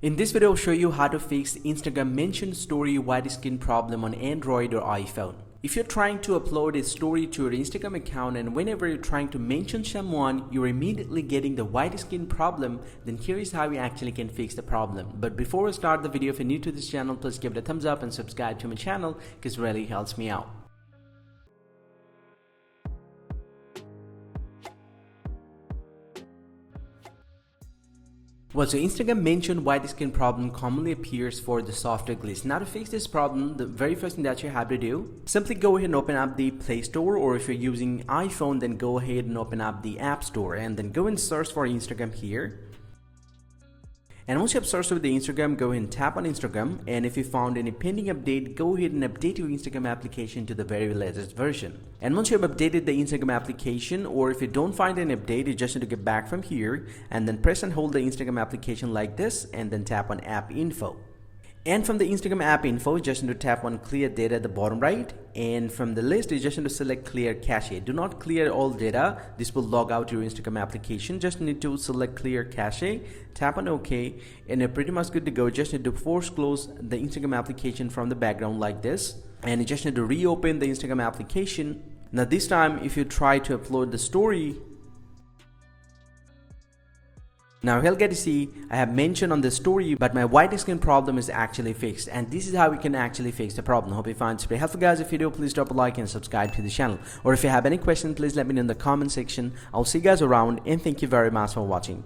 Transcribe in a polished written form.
In this video, I'll show you how to fix Instagram mentioned story white screen problem on Android or iPhone. If you're trying to upload a story to your Instagram account and whenever you're trying to mention someone, you're immediately getting the white screen problem, then here is how you actually can fix the problem. But before we start the video, if you're new to this channel, please give it a thumbs up and subscribe to my channel because it really helps me out. Well, so Instagram mentioned white screen problem commonly appears for the software glitch. Now to fix this problem, the very first thing that you have to do, simply go ahead and open up the Play Store, or if you're using iPhone, then go ahead and open up the App Store and then go and search for Instagram here. And once you have searched with the Instagram, go ahead and tap on Instagram, and if you found any pending update, go ahead and update your Instagram application to the very latest version. And once you have updated the Instagram application, or if you don't find an update, you just need to get back from here and then press and hold the Instagram application like this and then tap on App Info. And from the Instagram app info, you just need to tap on clear data at the bottom right, and from the list you just need to select clear cache. Do not clear all data, this will log out your Instagram application. Just need to select clear cache, tap on OK, and you're pretty much good to go. Just need to force close the Instagram application from the background like this, and you just need to reopen the Instagram application. Now this time if you try to upload the story, now he'll get to see I have mentioned on the story, but my white screen problem is actually fixed, and this is how we can actually fix the problem. Hope you find this very helpful, guys. If you do, please drop a like and subscribe to the channel, or if you have any questions, please let me know in the comment section. I'll see you guys around, and thank you very much for watching.